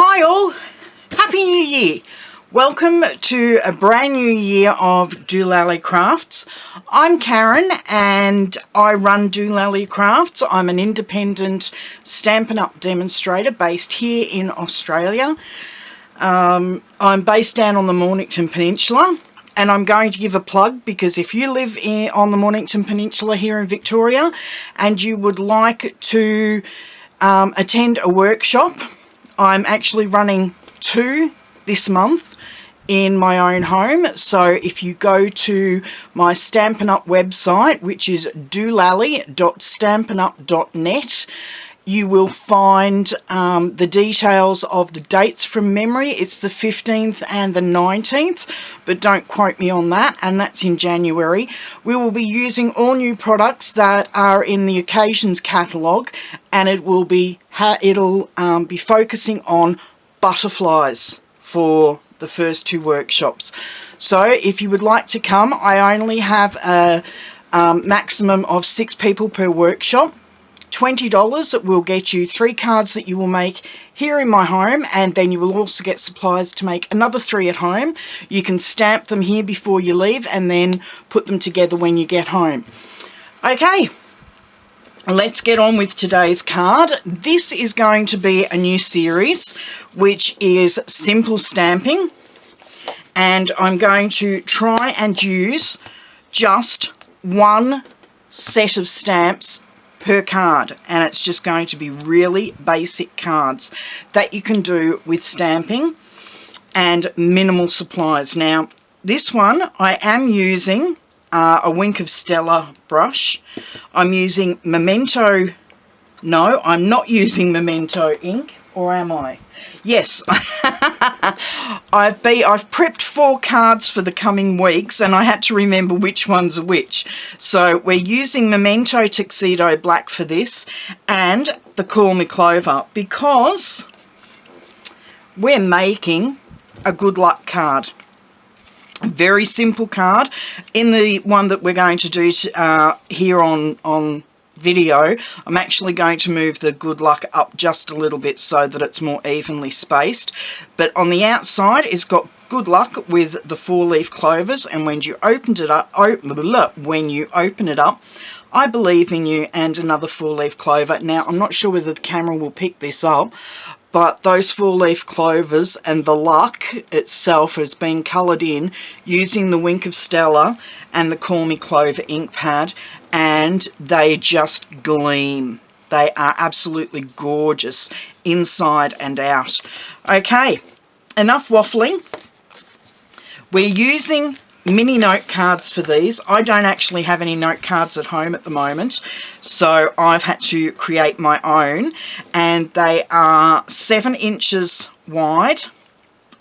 Hi all, Happy New Year. Welcome to a brand new year of dolallycrafts. I'm Karen and I run dolallycrafts. I'm an independent Stampin' Up demonstrator based here in Australia. I'm based down on the Mornington Peninsula, and I'm going to give a plug because if you live on the Mornington Peninsula here in Victoria and you would like to attend a workshop, I'm actually running 2 this month in my own home. So if you go to my Stampin' Up website, which is doolally.stampinup.net, you will find the details of the dates from memory. It's the 15th and the 19th, but don't quote me on that, and that's in January. We will be using all new products that are in the occasions catalogue, and it will be it'll be focusing on butterflies for the first 2 workshops. So if you would like to come, I only have a maximum of 6 people per workshop. $20 will get you 3 cards that you will make here in my home, and then you will also get supplies to make another 3 at home. You can stamp them here before you leave and then put them together when you get home. Okay, let's get on with today's card. This is going to be a new series which is simple stamping, and I'm going to try and use just 1 set of stamps per card, and it's just going to be really basic cards that you can do with stamping and minimal supplies. Now this one I am using a Wink of Stella brush. I'm using Memento, no, I'm not using Memento ink, or am I? Yes. I've prepped 4 cards for the coming weeks and I had to remember which ones are which. So we're using Memento Tuxedo Black for this, and the Call Me Clover, because we're making a good luck card. A very simple card. In the one that we're going to do here on video, I'm actually going to move the good luck up just a little bit so that it's more evenly spaced, but on the outside it's got good luck with the 4-leaf clovers, and when you open it up, I believe in you, and another 4-leaf clover. Now I'm not sure whether the camera will pick this up, but those 4-leaf clovers and the luck itself has been coloured in using the Wink of Stella and the Call Me Clover ink pad, and they just gleam. They are absolutely gorgeous inside and out. Okay, enough waffling. We're using mini note cards for these. I don't actually have any note cards at home at the moment, so I've had to create my own, and they are 7 inches wide,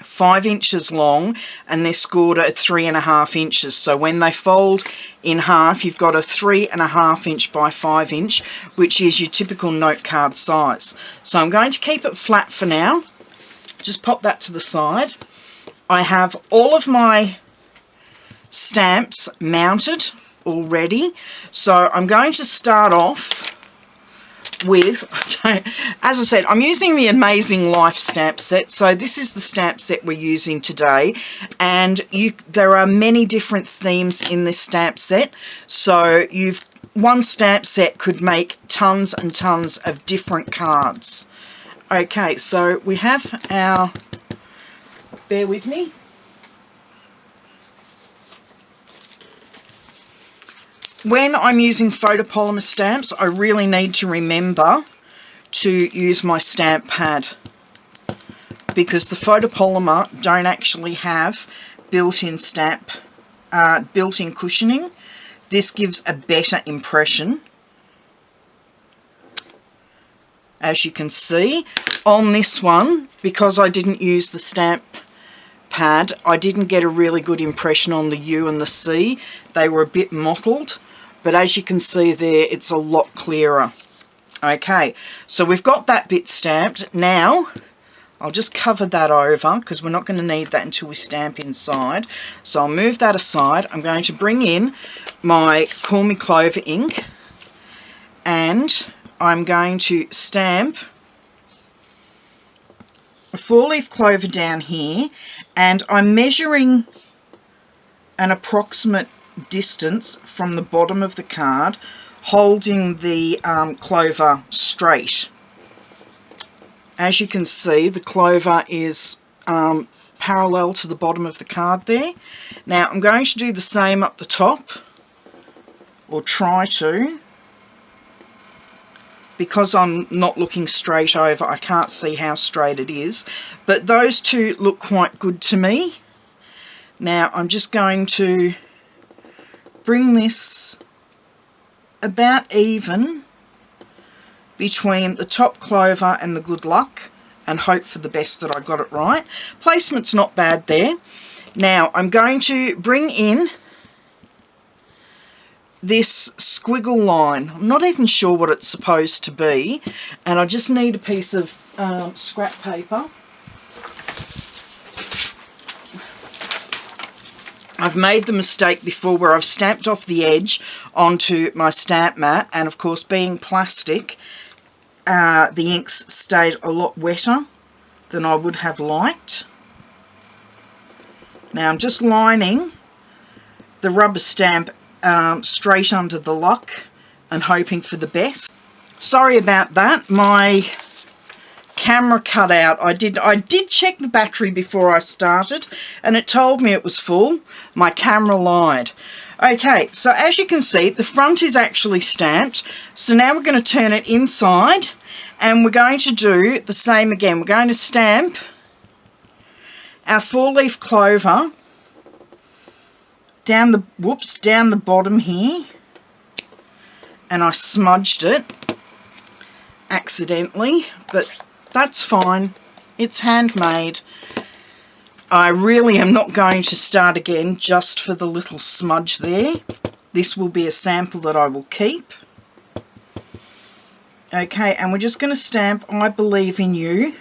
5 inches long, and they're scored at 3.5 inches. So when they fold in half, you've got a 3.5 inch by 5 inch, which is your typical note card size. So I'm going to keep it flat for now. Just pop that to the side. I have all of my stamps mounted already, so I'm going to start off with, as I said, I'm using the Amazing Life stamp set. So this is the stamp set we're using today, and there are many different themes in this stamp set, so one stamp set could make tons and tons of different cards. Okay, so we have our, bear with me, when I'm using photopolymer stamps, I really need to remember to use my stamp pad, because the photopolymer don't actually have built-in built-in cushioning. This gives a better impression. As you can see on this one, because I didn't use the stamp pad, I didn't get a really good impression on the U and the C. They were a bit mottled. But as you can see there, it's a lot clearer. Okay, so we've got that bit stamped. Now, I'll just cover that over because we're not going to need that until we stamp inside. So I'll move that aside. I'm going to bring in my Call Me Clover ink, and I'm going to stamp a 4-leaf clover down here, and I'm measuring an approximate distance from the bottom of the card, holding the clover straight. As you can see, the clover is parallel to the bottom of the card there. Now I'm going to do the same up the top, or try to. Because I'm not looking straight over, I can't see how straight it is, but those two look quite good to me. Now I'm just going to bring this about even between the top clover and the good luck, and hope for the best that I got it right. Placement's not bad there. Now I'm going to bring in this squiggle line. I'm not even sure what it's supposed to be, and I just need a piece of scrap paper. I've made the mistake before where I've stamped off the edge onto my stamp mat, and of course, being plastic, the inks stayed a lot wetter than I would have liked. Now I'm just lining the rubber stamp straight under the luck and hoping for the best. Sorry about that, my camera cut out. I did check the battery before I started, and it told me it was full. My camera lied. Okay, so as you can see, the front is actually stamped. So now we're going to turn it inside, and we're going to do the same again. We're going to stamp our 4-leaf clover down the bottom here, and I smudged it accidentally, but that's fine, it's handmade. I really am not going to start again just for the little smudge there. This will be a sample that I will keep. Okay, and we're just going to stamp I Believe in You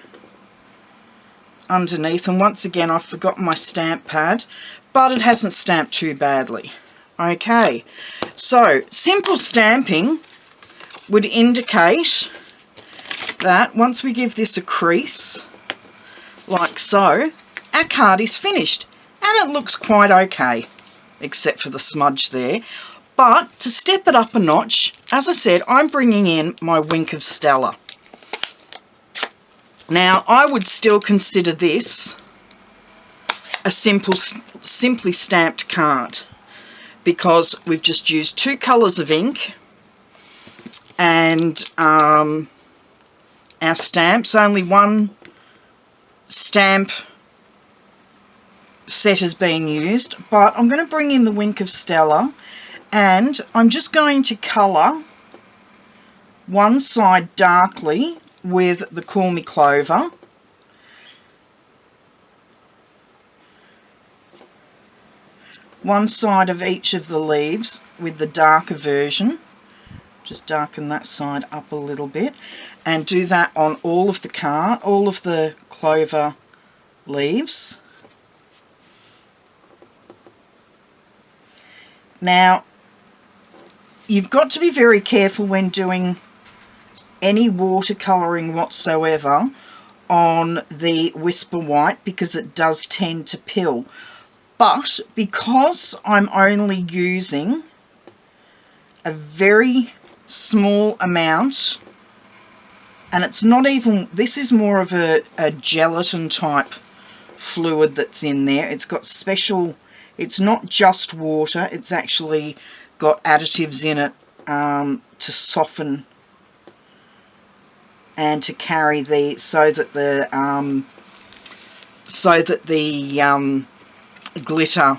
underneath, and once again I've forgotten my stamp pad, but it hasn't stamped too badly. Okay, so simple stamping would indicate that once we give this a crease like so, our card is finished, and it looks quite okay except for the smudge there. But to step it up a notch, as I said, I'm bringing in my Wink of Stella. Now I would still consider this a simply stamped card, because we've just used 2 colours of ink, and our stamps, only one stamp set has been used. But I'm going to bring in the Wink of Stella, and I'm just going to colour one side darkly with the Call Me Clover, one side of each of the leaves with the darker version. Just darken that side up a little bit, and do that on all of the clover leaves. Now you've got to be very careful when doing any watercolouring whatsoever on the Whisper White, because it does tend to pill. But because I'm only using a very small amount, and it's not even, this is more of a gelatin type fluid that's in there. It's got special, it's not just water, it's actually got additives in it to soften and to carry the, so that the glitter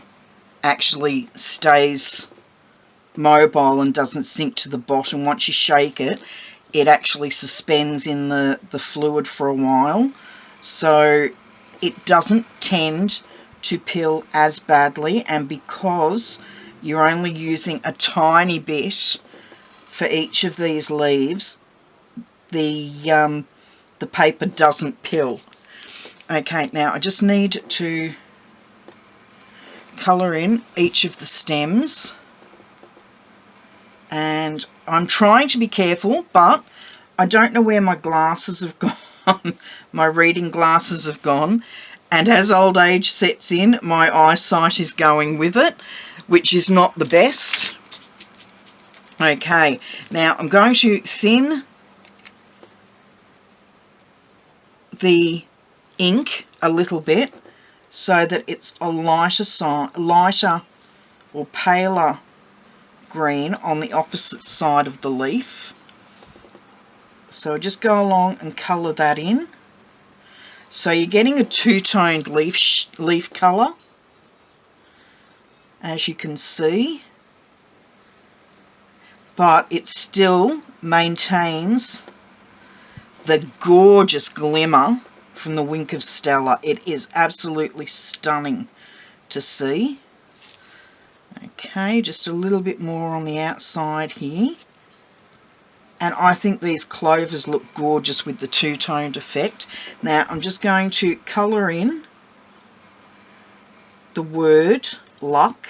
actually stays mobile and doesn't sink to the bottom. Once you shake it, it actually suspends in the fluid for a while, so it doesn't tend to pill as badly. And because you're only using a tiny bit for each of these leaves, the paper doesn't pill. Okay, now I just need to colour in each of the stems, and I'm trying to be careful, but I don't know where my glasses have gone. my reading glasses have gone, and as old age sets in, my eyesight is going with it, which is not the best. Okay, now I'm going to thin the ink a little bit so that it's a lighter or paler green on the opposite side of the leaf. So just go along and colour that in. So you're getting a two-toned leaf colour, as you can see, but it still maintains the gorgeous glimmer from the Wink of Stella. It is absolutely stunning to see. Okay, just a little bit more on the outside here. And I think these clovers look gorgeous with the two-toned effect. Now I'm just going to colour in the word luck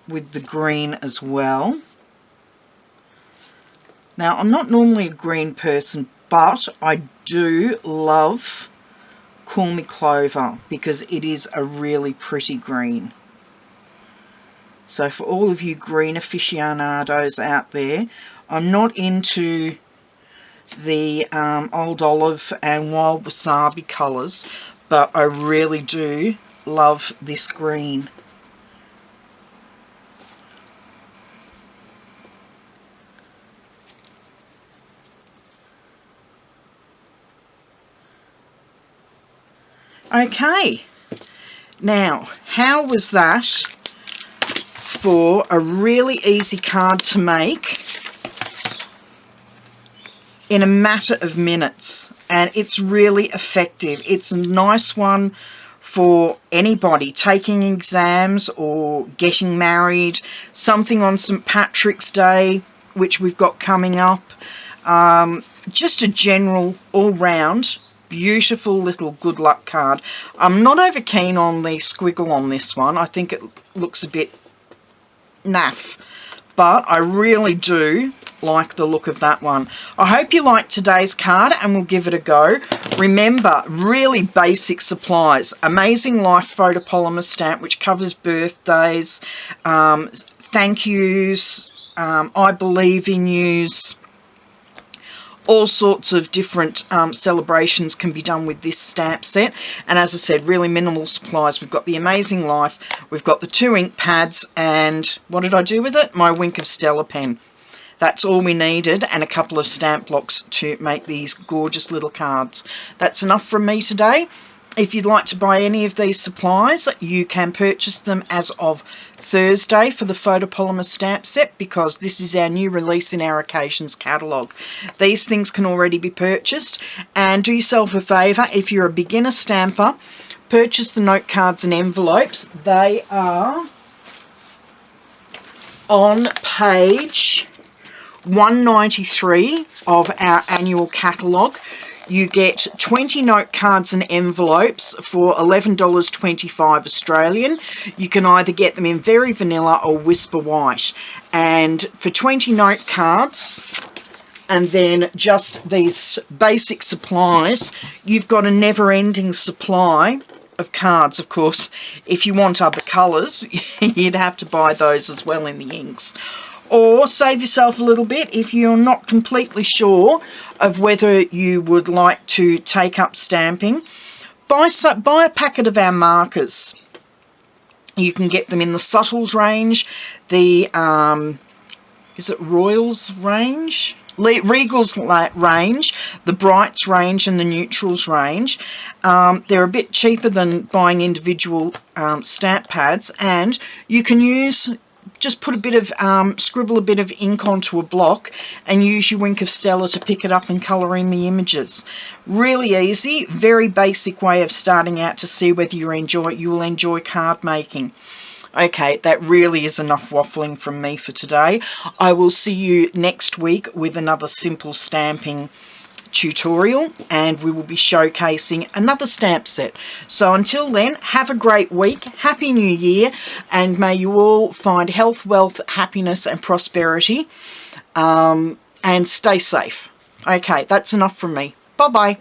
with the green as well. Now I'm not normally a green person, but I do love Call Me Clover because it is a really pretty green. So for all of you green aficionados out there, I'm not into the Old Olive and Wild Wasabi colours, but I really do love this green. Okay, now how was that for a really easy card to make in a matter of minutes? And it's really effective. It's a nice one for anybody taking exams or getting married, something on St. Patrick's Day, which we've got coming up. Just a general all-round beautiful little good luck card. I'm not over keen on the squiggle on this one. I think it looks a bit naff, but I really do like the look of that one. I hope you liked today's card and we'll give it a go. Remember, really basic supplies. Amazing Life photopolymer stamp, which covers birthdays, thank yous, I believe in yous. All sorts of different celebrations can be done with this stamp set. And as I said, really minimal supplies. We've got the Amazing Life, we've got the 2 ink pads, and what did I do with it? My Wink of Stella pen. That's all we needed, and a couple of stamp blocks to make these gorgeous little cards. That's enough from me today. If you'd like to buy any of these supplies, you can purchase them as of Thursday for the Photopolymer stamp set, because this is our new release in our occasions catalogue. These things can already be purchased, and do yourself a favour, if you're a beginner stamper, purchase the note cards and envelopes. They are on page 193 of our annual catalogue. You get 20 note cards and envelopes for $11.25 Australian. You can either get them in Very Vanilla or Whisper White. And for 20 note cards and then just these basic supplies, you've got a never-ending supply of cards. Of course, if you want other colours, you'd have to buy those as well in the inks. Or save yourself a little bit if you're not completely sure of whether you would like to take up stamping. Buy a packet of our markers. You can get them in the Subtles range, the, is it Royals range? Regal's range, the Brights range and the Neutrals range. They're a bit cheaper than buying individual stamp pads, and you can use... just put a bit of, scribble a bit of ink onto a block and use your Wink of Stella to pick it up and colour in the images. Really easy, very basic way of starting out to see whether you will enjoy card making. Okay, that really is enough waffling from me for today. I will see you next week with another simple stamping tutorial, and we will be showcasing another stamp set. So until then, have a great week, Happy New Year, and may you all find health, wealth, happiness and prosperity, and stay safe. Okay, that's enough from me. Bye-bye.